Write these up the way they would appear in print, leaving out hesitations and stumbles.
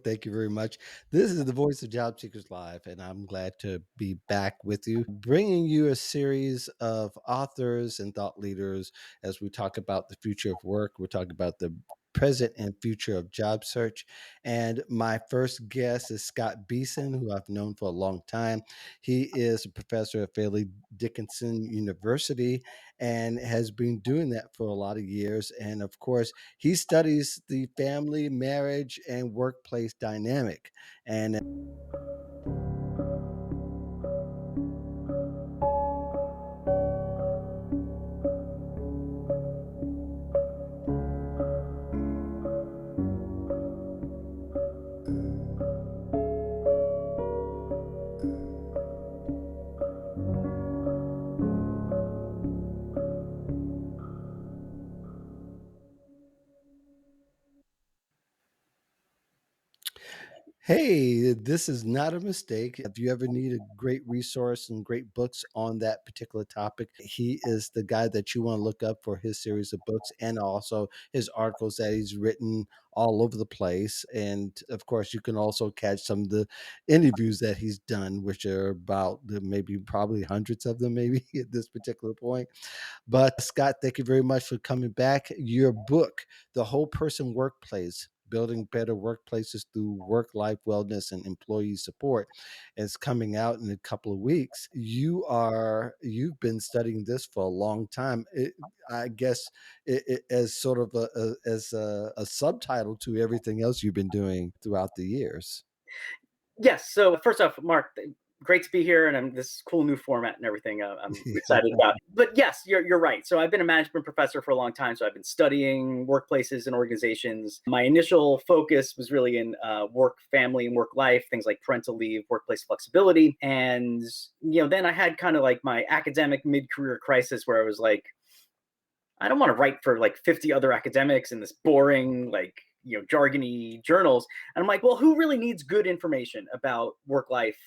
Thank you very much. This is the Voice of Job Seekers Live, and I'm glad to be back with you, bringing you a series of authors and thought leaders as we talk about the future of work. We're talking about the present and future of job search. And my first guest is Scott Beeson, who I've known for a long time. He is a professor at Fairleigh Dickinson University and has been doing that for a lot of years. And of course, he studies the family, marriage, and workplace dynamic. And hey, this is not a mistake. If you ever need a great resource and great books on that particular topic, he is the guy that you want to look up for his series of books and also his articles that he's written all over the place. And of course, you can also catch some of the interviews that he's done, which are about maybe probably hundreds of them, maybe at this particular point. But Scott, thank you very much for coming back. Your book, The Whole Person Workplace, Building Better Workplaces Through Work-Life Wellness and Employee Support, is coming out in a couple of weeks. You've been studying this for a long time. I guess as sort of a subtitle to everything else you've been doing throughout the years. Yes. So first off, Mark, great to be here, and this cool new format and everything. I'm excited about. But yes, you're right. So I've been a management professor for a long time. So I've been studying workplaces and organizations. My initial focus was really in work, family, and work life, things like parental leave, workplace flexibility, and then I had kind of like my academic mid-career crisis where I was like, I don't want to write for like 50 other academics in this boring, like, jargony journals. And I'm like, well, who really needs good information about work life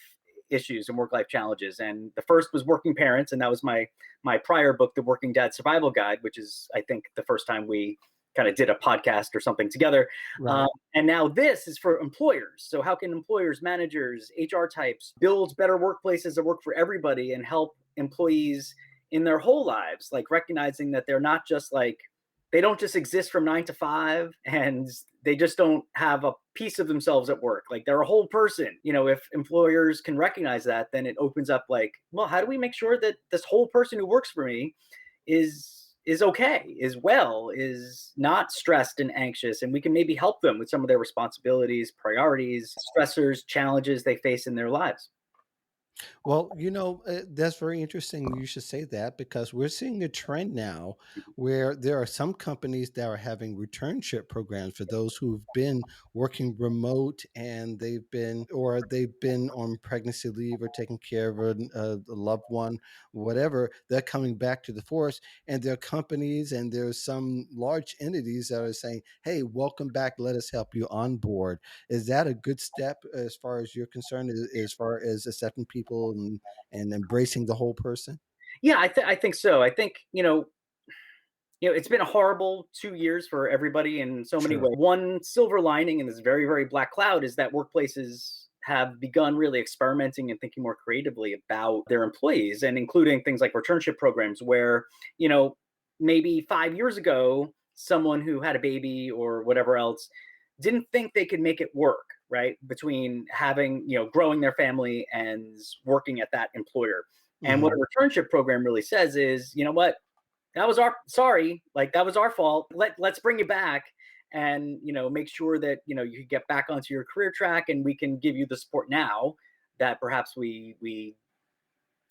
issues and work life challenges? And the first was Working Parents. And that was my prior book, The Working Dad Survival Guide, which is, I think, the first time we kind of did a podcast or something together. Right. And now this is for employers. So, how can employers, managers, HR types build better workplaces that work for everybody and help employees in their whole lives, like recognizing that they're not just like, they don't just exist from 9 to 5 and they just don't have a piece of themselves at work. Like they're a whole person. If employers can recognize that, then it opens up like, well, how do we make sure that this whole person who works for me is okay, is well, is not stressed and anxious, and we can maybe help them with some of their responsibilities, priorities, stressors, challenges they face in their lives. Well, that's very interesting. You should say that because we're seeing a trend now where there are some companies that are having returnship programs for those who've been working remote and they've been on pregnancy leave or taking care of a loved one, whatever. They're coming back to the force, and there are companies and there's some large entities that are saying, "Hey, welcome back. Let us help you on board." Is that a good step as far as you're concerned, as far as accepting people and embracing the whole person? Yeah, I think so. I think it's been a horrible 2 years for everybody in so many Sure. ways. One silver lining in this very, very black cloud is that workplaces have begun really experimenting and thinking more creatively about their employees, and including things like returnship programs where, you know, maybe 5 years ago, someone who had a baby or whatever else didn't think they could make it work, right? Between having, growing their family and working at that employer. And what Mhm. a returnship program really says is, you know what, that was our sorry, like that was our fault. Let's bring you back and make sure that you get back onto your career track, and we can give you the support now that perhaps we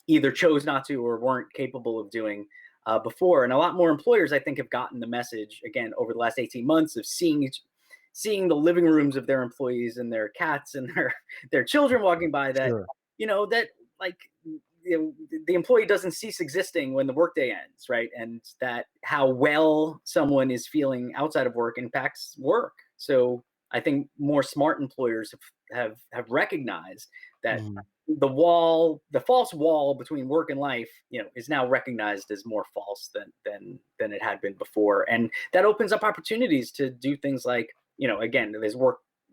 either chose not to or weren't capable of doing before. And a lot more employers, I think, have gotten the message again over the last 18 months of seeing the living rooms of their employees and their cats and their children walking by, that Sure. that like the employee doesn't cease existing when the workday ends, right? And that how well someone is feeling outside of work impacts work. So I think more smart employers have recognized that Mhm. the false wall between work and life, is now recognized as more false than it had been before, and that opens up opportunities to do things like, again, there's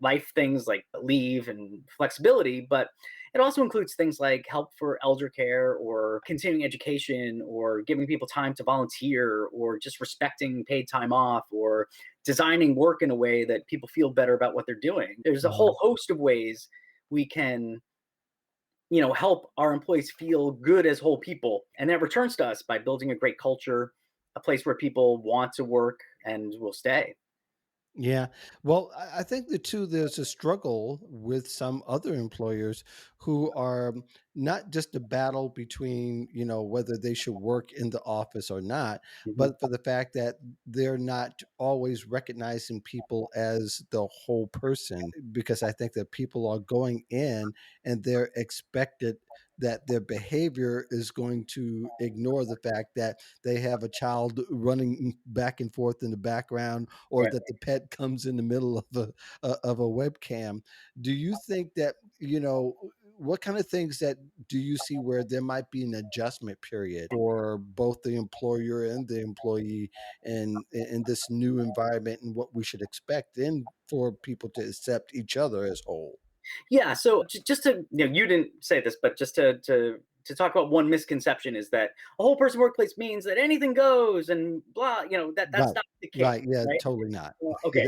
life things like leave and flexibility, but it also includes things like help for elder care or continuing education or giving people time to volunteer or just respecting paid time off or designing work in a way that people feel better about what they're doing. There's a Mhm. whole host of ways we can, help our employees feel good as whole people. And that returns to us by building a great culture, a place where people want to work and will stay. Yeah. Well, I think the two, there's a struggle with some other employers who are not just a battle between, whether they should work in the office or not, Mhm. but for the fact that they're not always recognizing people as the whole person. Because I think that people are going in and they're expected that their behavior is going to ignore the fact that they have a child running back and forth in the background, or Right. that the pet comes in the middle of a webcam. Do you think that, what kind of things that do you see where there might be an adjustment period for both the employer and the employee in this new environment, and what we should expect and for people to accept each other as whole? Yeah. So just to, you didn't say this, but just to talk about one misconception is that a whole person workplace means that anything goes and blah. That's Right. not the case, Right. Yeah, right? totally not. Okay.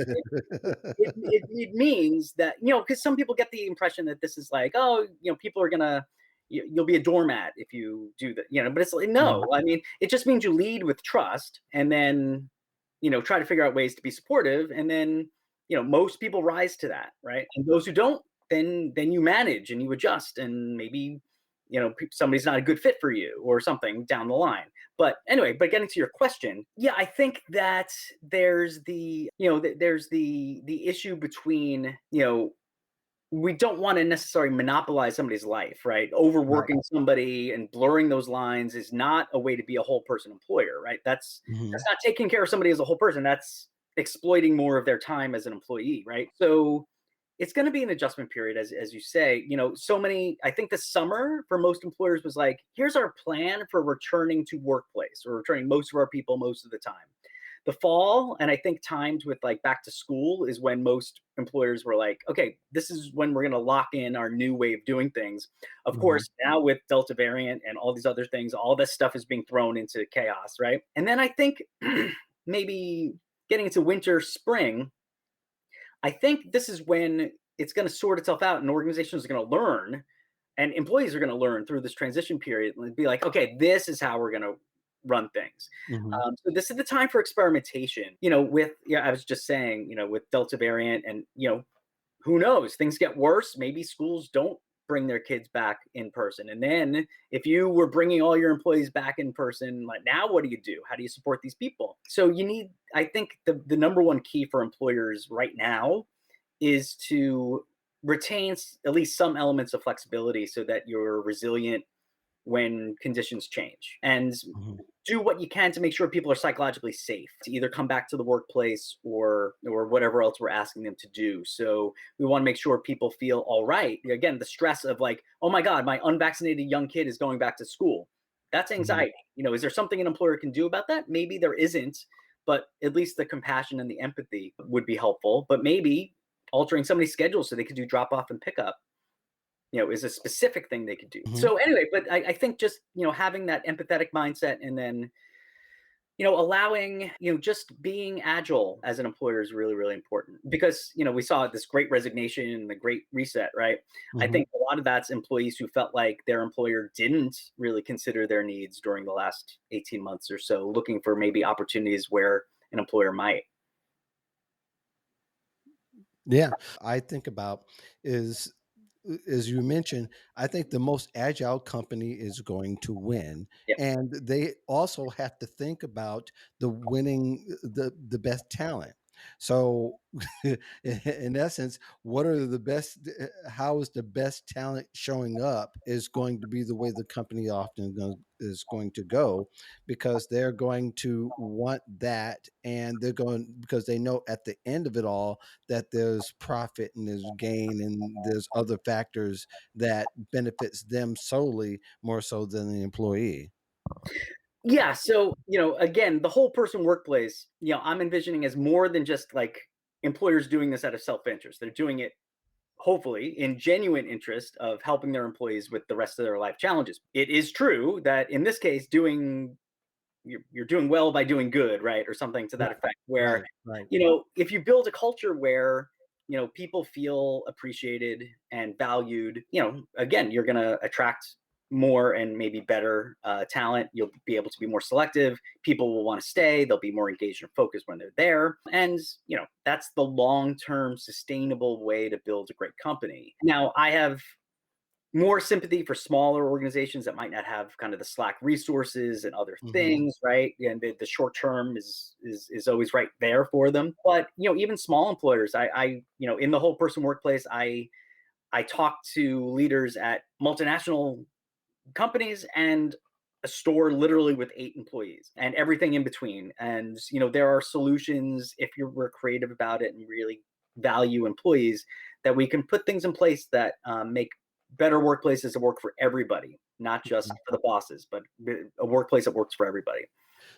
It means that, because some people get the impression that this is like, oh, people are gonna, you'll be a doormat if you do that, but it's like, Mhm, no, I mean, it just means you lead with trust and then, try to figure out ways to be supportive. And then, most people rise to that, right? And those who don't, then you manage and you adjust and maybe, somebody's not a good fit for you or something down the line. But anyway, but getting to your question, yeah, I think that there's the issue between, we don't want to necessarily monopolize somebody's life, right? right. Overworking somebody and blurring those lines is not a way to be a whole person employer, right? That's Mhm, not taking care of somebody as a whole person. That's exploiting more of their time as an employee, right? So it's going to be an adjustment period, as you say. So many. I think the summer for most employers was like, here's our plan for returning to workplace or returning most of our people most of the time. The fall, and I think timed with like back to school, is when most employers were like, okay, this is when we're going to lock in our new way of doing things. Of mhm, course, now with Delta variant and all these other things, all this stuff is being thrown into chaos, right? And then I think maybe getting into winter, spring, I think this is when it's going to sort itself out and organizations are going to learn and employees are going to learn through this transition period and be like, okay, this is how we're going to run things. mhm, So this is the time for experimentation, with, yeah, I was just saying, with Delta variant and, who knows, things get worse. Maybe schools don't bring their kids back in person. And then if you were bringing all your employees back in person, like now what do you do? How do you support these people? So you need, I think the number one key for employers right now is to retain at least some elements of flexibility so that you're resilient when conditions change and mhm, do what you can to make sure people are psychologically safe to either come back to the workplace or whatever else we're asking them to do. So we want to make sure people feel all right. Again, the stress of like, oh my god, my unvaccinated young kid is going back to school, that's mhm, anxiety. Is there something an employer can do about that? Maybe there isn't, but at least the compassion and the empathy would be helpful. But maybe altering somebody's schedule so they could do drop off and pickup, is a specific thing they could do. mhm. So anyway, but I think just, having that empathetic mindset and then, allowing, just being agile as an employer is really, really important because, we saw this great resignation and the great reset, right? I Mhm. think a lot of that's employees who felt like their employer didn't really consider their needs during the last 18 months or so, looking for maybe opportunities where an employer might. Yeah, I think about is as you mentioned, I think the most agile company is going to win, Yeah. and they also have to think about the winning the best talent. So, in essence, what are the best? How is the best talent showing up? Is going to be the way the company often is going to go, because they're going to want that, and they're going because they know at the end of it all that there's profit and there's gain and there's other factors that benefits them solely more so than the employee. Yeah. So, again, the whole person workplace, I'm envisioning as more than just like employers doing this out of self-interest. They're doing it hopefully in genuine interest of helping their employees with the rest of their life challenges. It is true that in this case, you're doing well by doing good, right? Or something to that Right, effect. Where, right, right. if you build a culture where, people feel appreciated and valued, again, you're going to attract more and maybe better talent. You'll be able to be more selective. People will want to stay. They'll be more engaged and focused when they're there. And, that's the long term sustainable way to build a great company. Now, I have more sympathy for smaller organizations that might not have kind of the Slack resources and other Mhm. things, right? And the short term is always right there for them. But even small employers, in the whole person workplace, I talk to leaders at multinational companies and a store literally with 8 employees and everything in between. And there are solutions if we're creative about it and really value employees, that we can put things in place that make better workplaces that work for everybody, not just Mhm. for the bosses, but a workplace that works for everybody.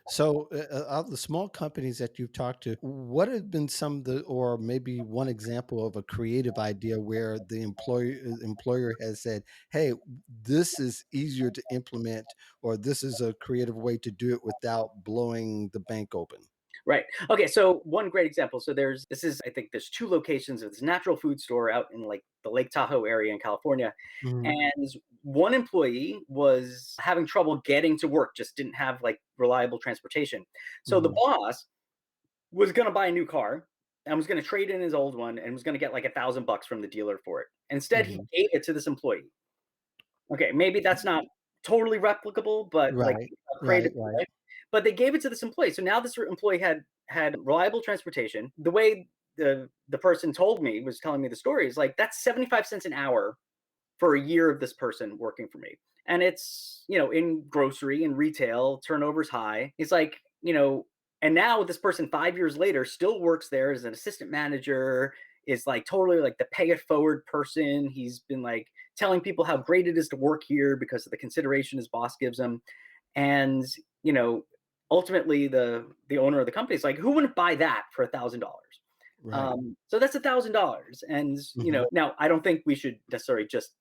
So, of the small companies that you've talked to, what have been some of the, or maybe one example of a creative idea where the employer has said, "Hey, this is easier to implement," or "This is a creative way to do it without blowing the bank open." Right. Okay. So one great example. So I think there's 2 locations of this natural food store out in like the Lake Tahoe area in California. Mhm, And one employee was having trouble getting to work, just didn't have like reliable transportation. So the mhm, boss was going to buy a new car and was going to trade in his old one and was going to get like $1,000 from the dealer for it. Instead, he mhm. gave it to this employee. Okay, maybe that's not totally replicable, but like Right, creative, right, right. right? But they gave it to this employee. So now this employee had reliable transportation. The way the person told me, was telling me the story, is like that's 75 cents an hour for a year of this person working for me. And it's, in grocery and retail, turnover's high. It's like, and now this person 5 years later still works there as an assistant manager, is like totally like the pay it forward person. He's been like telling people how great it is to work here because of the consideration his boss gives him. And, you know, ultimately the owner of the company is like, who wouldn't buy that for $1,000? Right. So that's $1,000. And, Mhm. now I don't think we should necessarily just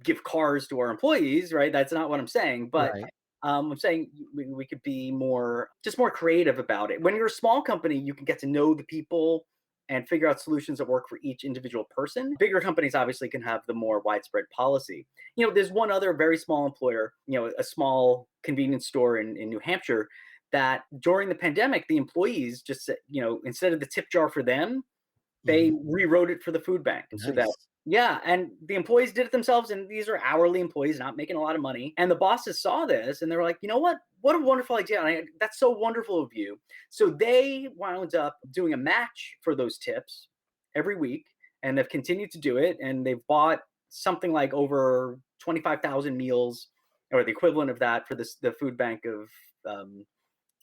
give cars to our employees, right? That's not what I'm saying. But Right. I'm saying we could be more creative about it. When you're a small company, you can get to know the people and figure out solutions that work for each individual person. Bigger companies obviously can have the more widespread policy. There's one other very small employer, a small convenience store in New Hampshire, that during the pandemic, the employees just said, instead of the tip jar for them, they Mhm. rewrote it for the food bank so that, Nice. yeah, and the employees did it themselves, and these are hourly employees not making a lot of money. And the bosses saw this and they were like, you know what? What a wonderful idea. That's so wonderful of you. So they wound up doing a match for those tips every week, and they've continued to do it. And they've bought something like over 25,000 meals or the equivalent of that for the food bank of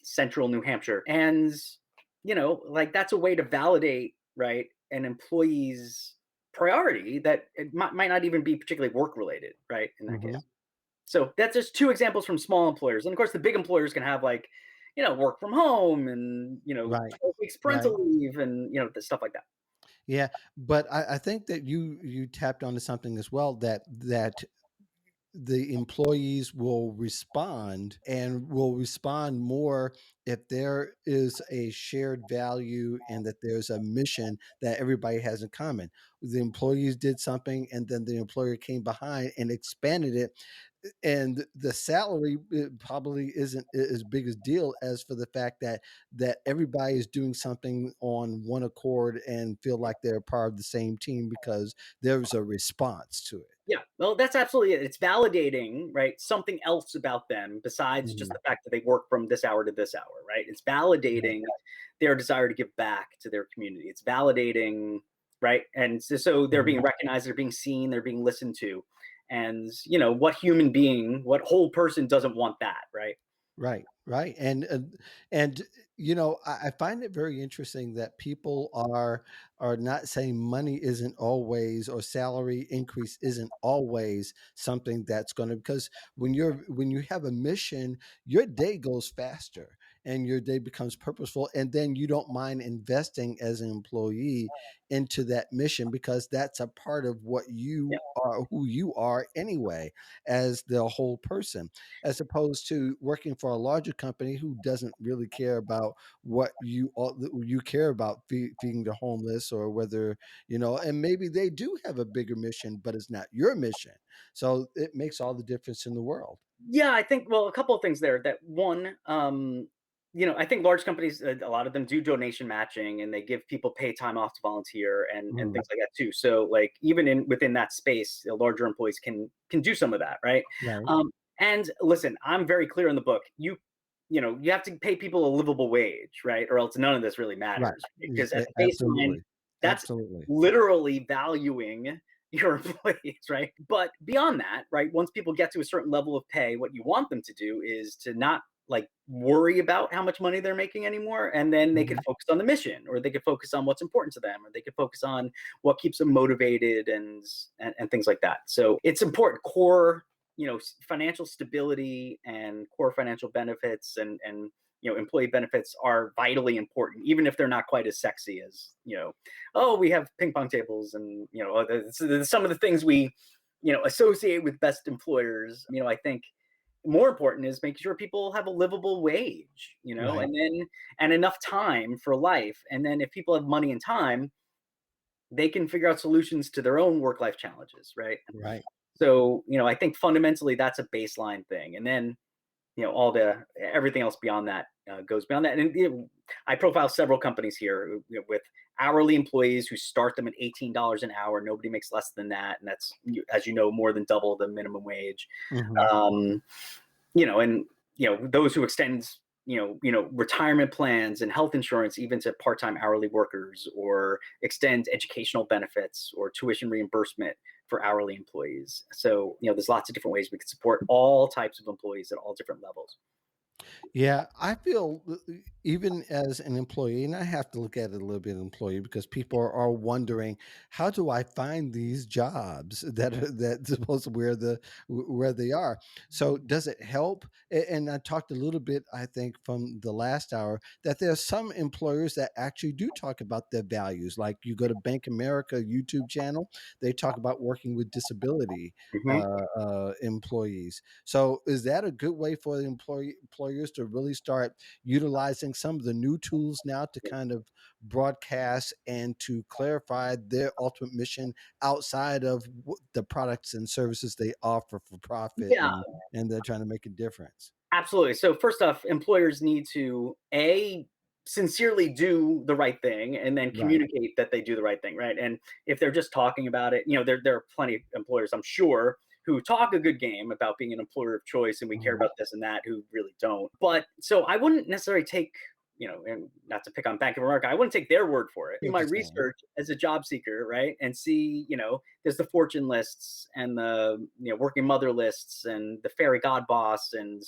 central New Hampshire. And, like that's a way to validate, right, an employee's priority that it might not even be particularly work related, right, in that case. Mhm. So that's just 2 examples from small employers. And of course, the big employers can have like, work from home and, Right. 12 weeks Right. parental leave and, stuff like that. Yeah, but I think that you tapped onto something as well, that the employees will respond and will respond more if there is a shared value and that there's a mission that everybody has in common. The employees did something and then the employer came behind and expanded it, and the salary probably isn't as big a deal as for the fact that everybody is doing something on one accord and feel like they're part of the same team because there's a response to it. Yeah, well, that's absolutely it. It's validating, right, something else about them besides just Mhm. the fact that they work from this hour to this hour, right? It's Right. validating their desire to give back to their community. It's validating, right? And so they're being Mhm. recognized, they're being seen, they're being listened to. And, what human being, what whole person doesn't want that, right? Right, right, and I find it very interesting that people are not saying money isn't always, or salary increase isn't always something that's going to, because when you have a mission, your day goes faster, and your day becomes purposeful, and then you don't mind investing as an employee into that mission because that's a part of what Yeah. you are, who you are anyway, as the whole person, as opposed to working for a larger company who doesn't really care about what you care about, feeding the homeless, or whether, and maybe they do have a bigger mission, but it's not your mission. So it makes all the difference in the world. Yeah, I think, well, a couple of things there. That one, I think large companies, a lot of them do donation matching, and they give people paid time off to volunteer and Mhm. things like that too. So like even in within that space, larger employees can do some of that, right? Right. Um, and listen, I'm very clear in the book. You have to pay people a livable wage, right? Or else none of this really Right. matters. Because at the baseline, Absolutely. that's Absolutely. literally valuing your employees, right? But beyond that, right, once people get to a certain level of pay, what you want them to do is to not like worry about how much money they're making anymore. And then they could Mhm. focus on the mission, or they could focus on what's important to them, or they could focus on what keeps them motivated and things like that. So it's important. Core, financial stability and core financial benefits and employee benefits are vitally important, even if they're not quite as sexy as, oh, we have ping pong tables and, some of the things we, associate with best employers. I think more important is making sure people have a livable wage, Right. and enough time for life. And then if people have money and time, they can figure out solutions to their own work life challenges, right? Right. So, I think fundamentally that's a baseline thing. And then, all the everything else beyond that goes beyond that. And I profile several companies here, with hourly employees who start them at $18 an hour. Nobody makes less than that, and that's, as you know, more than double the minimum wage. Mhm. Um, and those who extend retirement plans and health insurance even to part-time hourly workers, or extend educational benefits or tuition reimbursement for hourly employees. So there's lots of different ways we can support all types of employees at all different levels. Yeah, I feel even as an employee, and I have to look at it a little bit employee, because people are wondering, how do I find these jobs that are that supposed to where they are? So does it help? And I talked a little bit, I think, from the last hour, that there are some employers that actually do talk about their values. Like you go to Bank America YouTube channel, they talk about working with disability Mhm. employees. So is that a good way for the employers to really start utilizing some of the new tools now to kind of broadcast and to clarify their ultimate mission outside of the products and services they offer for profit, Yeah, and they're trying to make a difference? absolutely. So first off, employers need to sincerely do the right thing, and then Right. communicate that they do the right thing, right? And if they're just talking about it, there are plenty of employers, I'm sure, who talk a good game about being an employer of choice and we care Mhm. about this and that, who really don't. But so I wouldn't necessarily take, and not to pick on Bank of America, I wouldn't take their word for it. See Do what my you're saying. research as a job seeker, right? And see, there's the fortune lists and the, working mother lists and the fairy god boss, and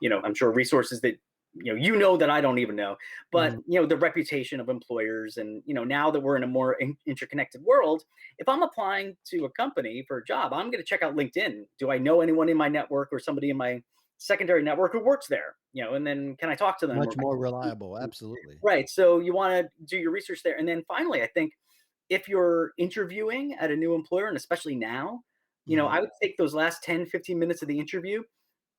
I'm sure resources that that I don't even know. But Mhm. the reputation of employers, and now that we're in a more interconnected world, if I'm applying to a company for a job, I'm going to check out LinkedIn. Do I know anyone in my network or somebody in my secondary network who works there? And then can I talk to them? Much more reliable. Absolutely. Right. So you want to do your research there. And then finally, I think if you're interviewing at a new employer, and especially now, I Mhm. would take those last 10, 15 minutes of the interview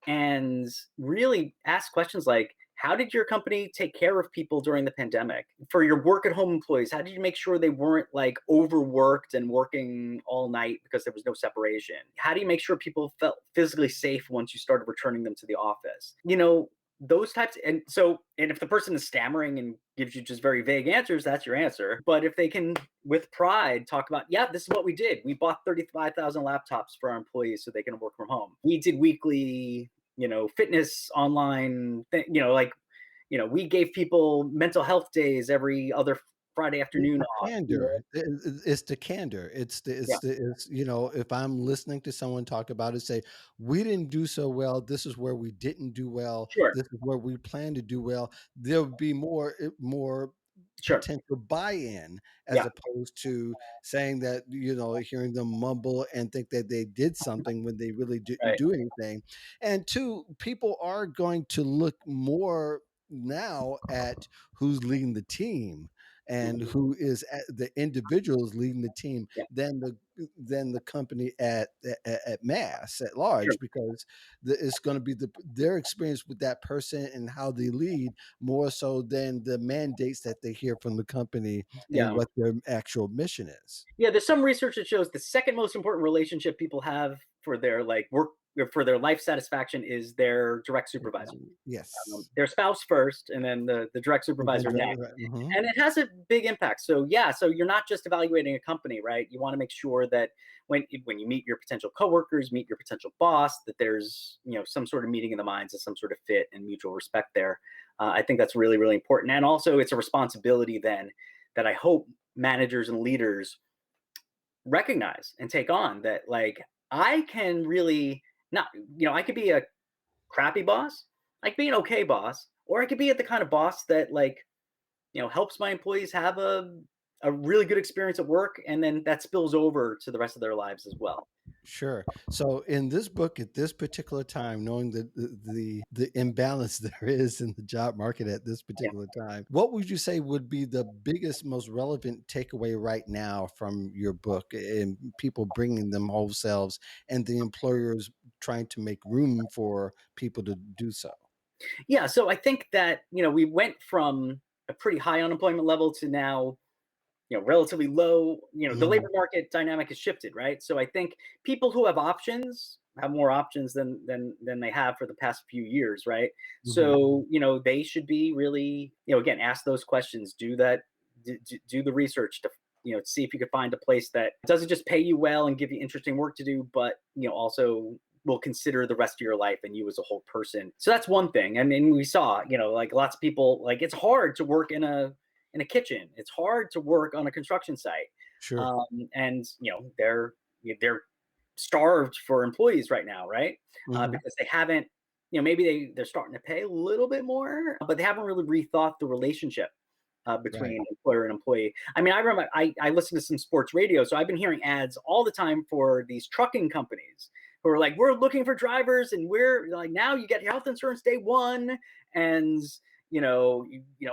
and really ask questions like, how did your company take care of people during the pandemic? For your work at home employees, how did you make sure they weren't like overworked and working all night because there was no separation? How do you make sure people felt physically safe once you started returning them to the office? Those types. And if the person is stammering and gives you just very vague answers, that's your answer. But if they can, with pride, talk about, yeah, this is what we did. We bought 35,000 laptops for our employees so they can work from home. We did weekly, fitness online, we gave people mental health days every other Friday It's afternoon the off. candor. It's the candor. Yeah, If I'm listening to someone talk about it, say, "We didn't do so well. This is where we didn't do well. sure. This is where we plan to do well." There would be more Sure. potential buy-in, as Yeah. opposed to saying that, hearing them mumble and think that they did something when they really didn't Right. do anything. And two, people are going to look more now at who's leading the team and Mhm. who is the individuals leading the team Yeah, than the company at mass at sure. large, because it's going to be their experience with that person and how they lead more so than the mandates that they hear from the company and Yeah. what their actual mission is. Yeah, there's some research that shows the second most important relationship people have for their like work or for their life satisfaction is their direct supervisor. Yes. Their spouse first, and then the direct supervisor next. Mhm. And it has a big impact. So yeah, so you're not just evaluating a company, right? You want to make sure that when you meet your potential coworkers, meet your potential boss, that there's some sort of meeting in the minds and some sort of fit and mutual respect there. I think that's really really important, and also it's a responsibility then that I hope managers and leaders recognize and take on, that like I can really not, I could be a crappy boss, I could be an okay boss, or I could be the kind of boss that like, helps my employees have a really good experience at work, and then that spills over to the rest of their lives as well. Sure. So in this book, at this particular time, knowing the imbalance there is in the job market at this Yeah. particular time, what would you say would be the biggest, most relevant takeaway right now from your book, and people bringing them whole selves and the employers trying to make room for people to do so? Yeah. So I think that, we went from a pretty high unemployment level to now, relatively low. The labor Mhm. market dynamic has shifted, right? So I think people who have options have more options than they have for the past few years, right? Mhm. So they should be really, again, ask those questions, do the research to see if you could find a place that doesn't just pay you well and give you interesting work to do, but also will consider the rest of your life and you as a whole person. So that's one thing. I mean, we saw, like lots of people, like it's hard to work in a kitchen. It's hard to work on a construction site, Sure. um, and they're starved for employees right now, right? Mhm. Because they haven't, maybe they're starting to pay a little bit more, but they haven't really rethought the relationship Right. between employer and employee. I mean, I remember I listen to some sports radio, so I've been hearing ads all the time for these trucking companies who are like, "We're looking for drivers, and we're like, now you get health insurance day one, and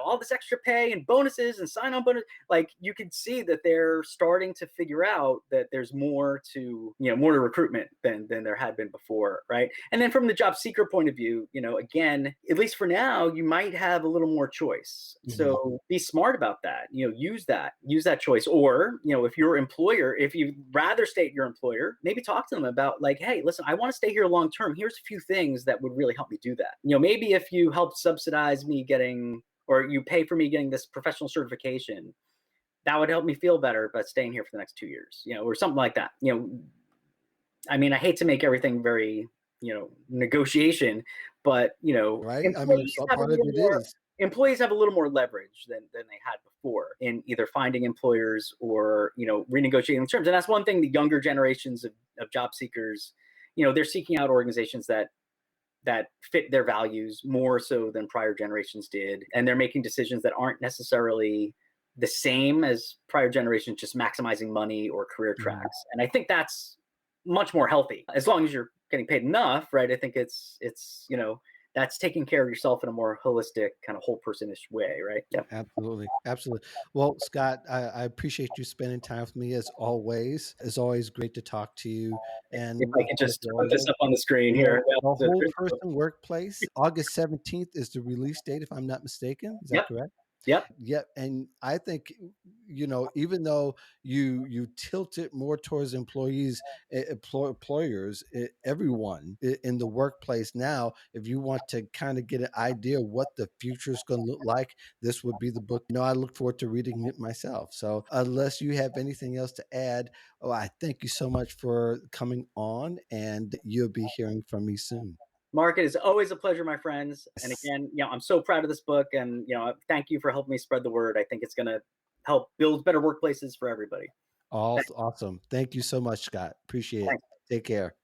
all this extra pay and bonuses and sign on bonus." Like you can see that they're starting to figure out that there's more to recruitment than there had been before, right? And then from the job seeker point of view, again, at least for now, you might have a little more choice. Mhm. So be smart about that. Use that choice. Or if your employer, if you rather stay at your employer, maybe talk to them about like, hey, listen, I want to stay here long term. Here's a few things that would really help me do that. Maybe if you help subsidize me getting, or you pay for me getting this professional certification, that would help me feel better about staying here for the next 2 years, or something like that. I mean, I hate to make everything very, negotiation, but Right? I mean, employees so have a part of little it more is. employees have a little more leverage than they had before in either finding employers or renegotiating terms. And that's one thing the younger generations of job seekers, they're seeking out organizations that fit their values more so than prior generations did, and they're making decisions that aren't necessarily the same as prior generations, just maximizing money or career Mhm. tracks. And I think that's much more healthy as long as you're getting paid enough, right? I think that's taking care of yourself in a more holistic kind of whole personish way, right? Yeah. Absolutely, absolutely. Well, Scott, I appreciate you spending time with me as always. It's always great to talk to you. If And I of could course, just the put this up on the screen here. Yeah, the so whole person workplace, August 17th is the release date, if I'm not mistaken. Is that yep, correct? yep. Yep, and I think, even though you tilt it more towards employees, employers, everyone in the workplace now, if you want to kind of get an idea of what the future is going to look like, this would be the book. I look forward to reading it myself. So, unless you have anything else to add, oh, I thank you so much for coming on, and you'll be hearing from me soon. Mark, it is always a pleasure, my friends. And Yes. again, I'm so proud of this book, and thank you for helping me spread the word. I think it's going to help build better workplaces for everybody. All awesome. Thank you so much, Scott. Appreciate it. Thanks. Take care.